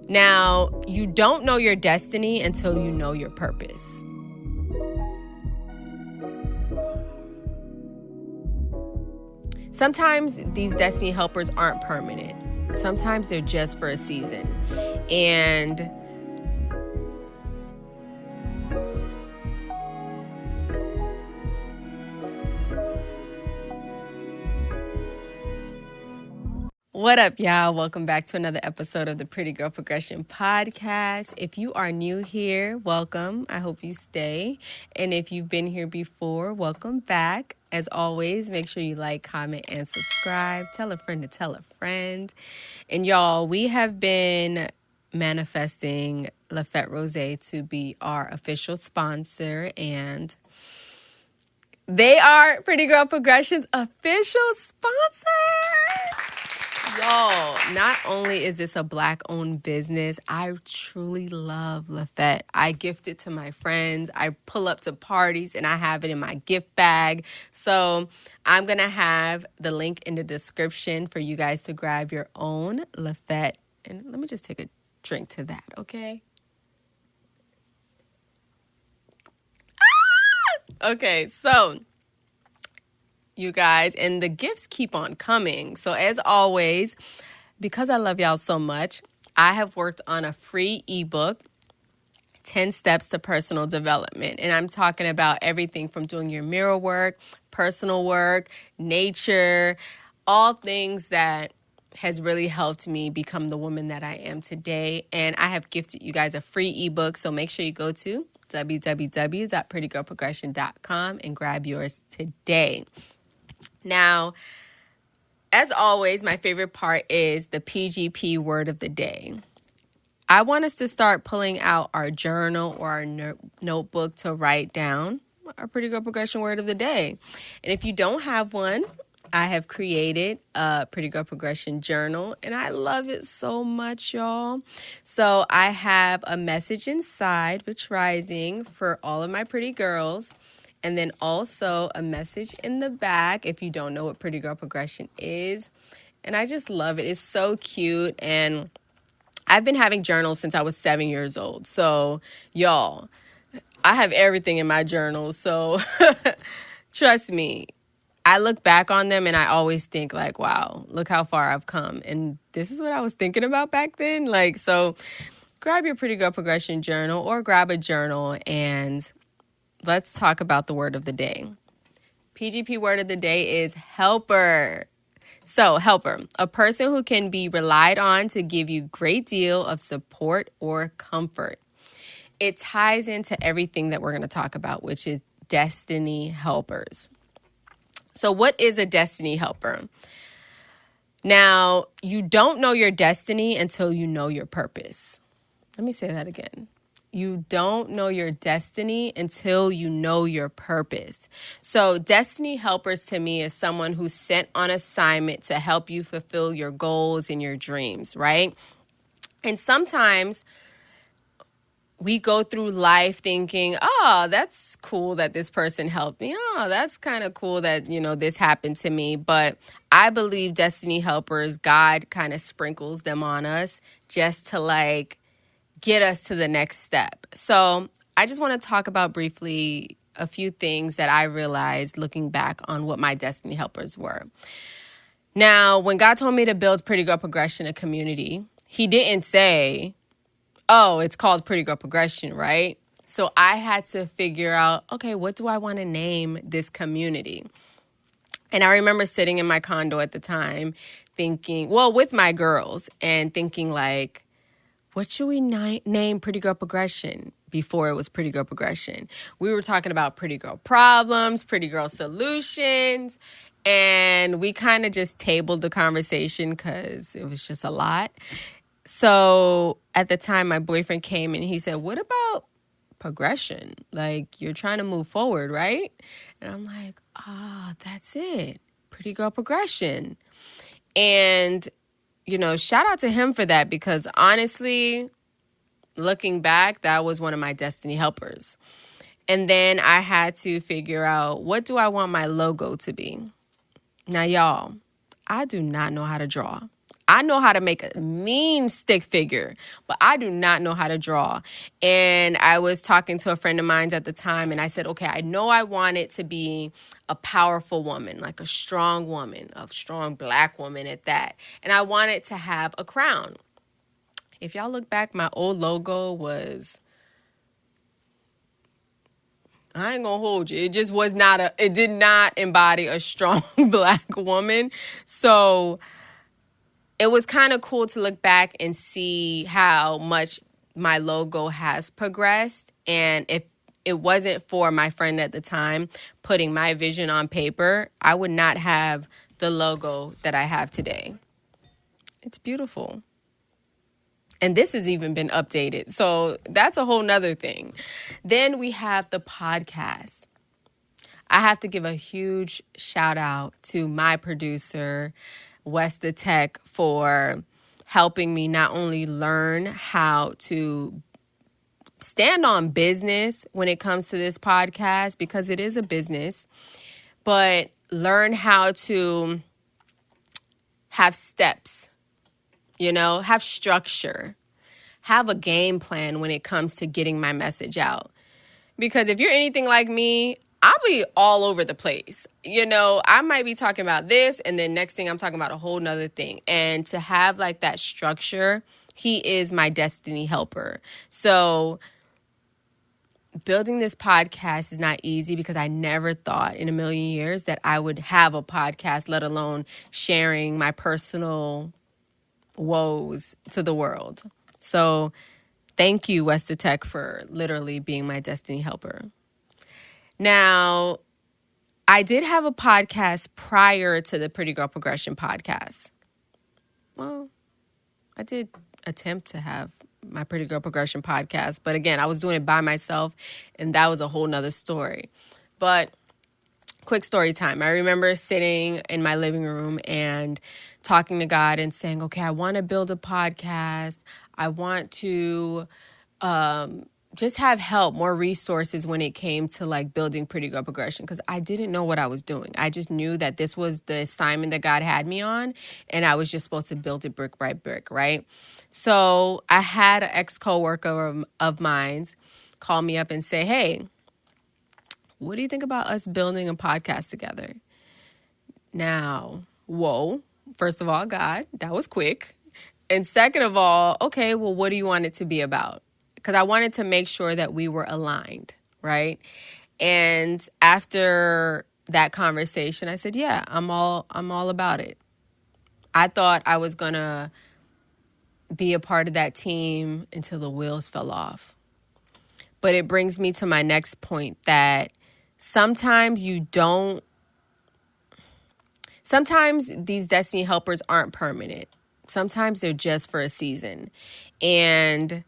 Now, you don't know your destiny until you know your purpose. Sometimes these destiny helpers aren't permanent. Sometimes they're just for a season. And what up, y'all? Welcome back to another episode of the Pretty Girl Progression Podcast. If you are new here, welcome. I hope you stay. And if you've been here before, welcome back. As always, make sure you like, comment, and subscribe. Tell a friend to tell a friend. And y'all, we have been manifesting Lafette Rosé to be our official sponsor, and they are Pretty Girl Progression's official sponsor. Y'all, not only is this a Black-owned business, I truly love Lafette. I gift it to my friends. I pull up to parties and I have it in my gift bag. So I'm going to have the link in the description for you guys to grab your own Lafette. And let me just take a drink to that, okay? Okay, so you guys, and the gifts keep on coming. So as always, because I love y'all so much, I have worked on a free ebook, 10 Steps to Personal Development. And I'm talking about everything from doing your mirror work, personal work, nature, all things that has really helped me become the woman that I am today. And I have gifted you guys a free ebook. So make sure you go to www.prettygirlprogression.com and grab yours today. Now, as always, my favorite part is the PGP word of the day. I want us to start pulling out our journal or our notebook to write down our Pretty Girl Progression word of the day. And if you don't have one, I have created a Pretty Girl Progression journal, and I love it so much, y'all. So I have a message inside, Rich Rising, for all of my pretty girls. And then also a message in the back if you don't know what Pretty Girl Progression is. And I just love it. It's so cute. And I've been having journals since I was 7 years old. So, y'all, I have everything in my journal. So, trust me, I look back on them and I always think like, wow, look how far I've come. And this is what I was thinking about back then. So grab your Pretty Girl Progression journal or grab a journal and let's talk about the word of the day. PGP word of the day is helper. So helper, a person who can be relied on to give you great deal of support or comfort. It ties into everything that we're going to talk about, which is destiny helpers. So what is a destiny helper? Now, you don't know your destiny until you know your purpose. Let me say that again. You don't know your destiny until you know your purpose. So destiny helpers to me is someone who's sent on assignment to help you fulfill your goals and your dreams, right? And sometimes we go through life thinking, oh, that's cool that this person helped me. Oh, that's kind of cool that, this happened to me. But I believe destiny helpers, God kind of sprinkles them on us just to get us to the next step. So I just want to talk about briefly a few things that I realized looking back on what my destiny helpers were. Now, when God told me to build Pretty Girl Progression, a community, he didn't say, oh, it's called Pretty Girl Progression, right? So I had to figure out, okay, what do I want to name this community? And I remember sitting in my condo at the time thinking, with my girls and thinking what should we name Pretty Girl Progression before it was Pretty Girl Progression? We were talking about pretty girl problems, pretty girl solutions, and we kind of just tabled the conversation because it was just a lot. So at the time, my boyfriend came and he said, what about progression? You're trying to move forward, right? And I'm like, that's it. Pretty Girl Progression. And shout out to him for that because honestly, looking back, that was one of my destiny helpers. And then I had to figure out, what do I want my logo to be? Now, y'all, I do not know how to draw. I know how to make a mean stick figure, but I do not know how to draw. And I was talking to a friend of mine at the time, and I said, okay, I know I want it to be a powerful woman, like a strong woman, a strong Black woman at that. And I want it to have a crown. If y'all look back, my old logo was, I ain't gonna hold you. It just was not it did not embody a strong Black woman. So it was kind of cool to look back and see how much my logo has progressed. And if it wasn't for my friend at the time putting my vision on paper, I would not have the logo that I have today. It's beautiful. And this has even been updated. So that's a whole nother thing. Then we have the podcast. I have to give a huge shout out to my producer, Wes the Tech, for helping me not only learn how to stand on business when it comes to this podcast, because it is a business, but learn how to have steps, have structure, have a game plan when it comes to getting my message out. Because if you're anything like me, I'll be all over the place. I might be talking about this, and then next thing I'm talking about a whole nother thing. And to have like that structure, he is my destiny helper. So building this podcast is not easy, because I never thought in a million years that I would have a podcast, let alone sharing my personal woes to the world. So thank you, Wes the Tech, for literally being my destiny helper. Now, I did have a podcast prior to the Pretty Girl Progression podcast. Well, I did attempt to have my Pretty Girl Progression podcast, but again, I was doing it by myself, and that was a whole nother story. But quick story time. I remember sitting in my living room and talking to God and saying, okay, I want to build a podcast. I want to just have help, more resources when it came to like building Pretty Girl Progression, because I didn't know what I was doing. I just knew that this was the assignment that God had me on, and I was just supposed to build it brick by brick, right? So I had an ex-coworker of mine call me up and say, hey, what do you think about us building a podcast together? Now, whoa, first of all, God, that was quick. And second of all, okay, well, what do you want it to be about? Because I wanted to make sure that we were aligned, right? And after that conversation, I said, yeah, I'm all about it. I thought I was going to be a part of that team until the wheels fell off. But it brings me to my next point, that sometimes these destiny helpers aren't permanent. Sometimes they're just for a season. And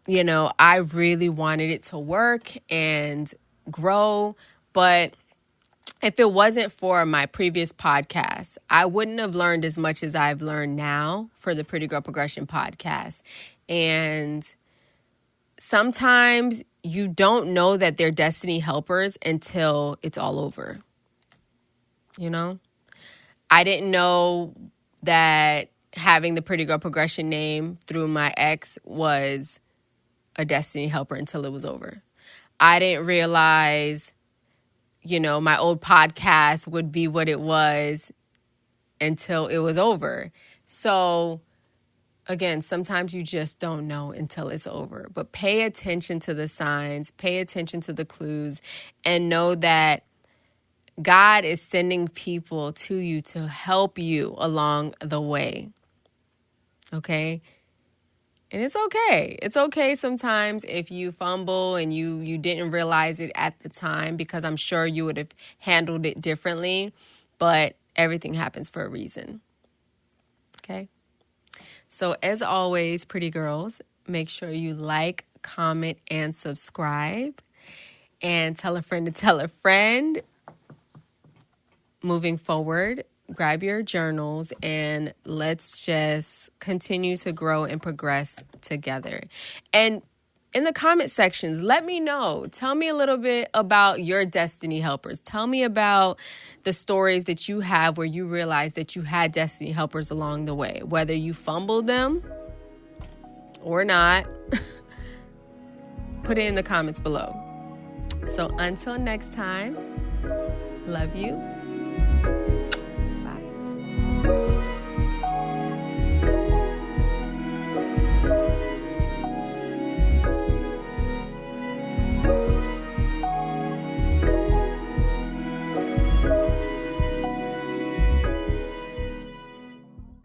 I really wanted it to work and grow, but if it wasn't for my previous podcast, I wouldn't have learned as much as I've learned now for the Pretty Girl Progression podcast. And sometimes you don't know that they're destiny helpers until it's all over. I didn't know that having the Pretty Girl Progression name through my ex was a destiny helper until it was over. I didn't realize, my old podcast would be what it was until it was over. So again, sometimes you just don't know until it's over. But pay attention to the signs, pay attention to the clues, and know that God is sending people to you to help you along the way. Okay? And it's okay. It's okay sometimes if you fumble and you didn't realize it at the time, because I'm sure you would have handled it differently. But everything happens for a reason. Okay? So as always, pretty girls, make sure you like, comment, and subscribe. And tell a friend to tell a friend. Moving forward, grab your journals and let's just continue to grow and progress together. And in the comment sections, let me know. Tell me a little bit about your destiny helpers. Tell me about the stories that you have where you realize that you had destiny helpers along the way, whether you fumbled them or not. Put it in the comments below. So until next time, love you.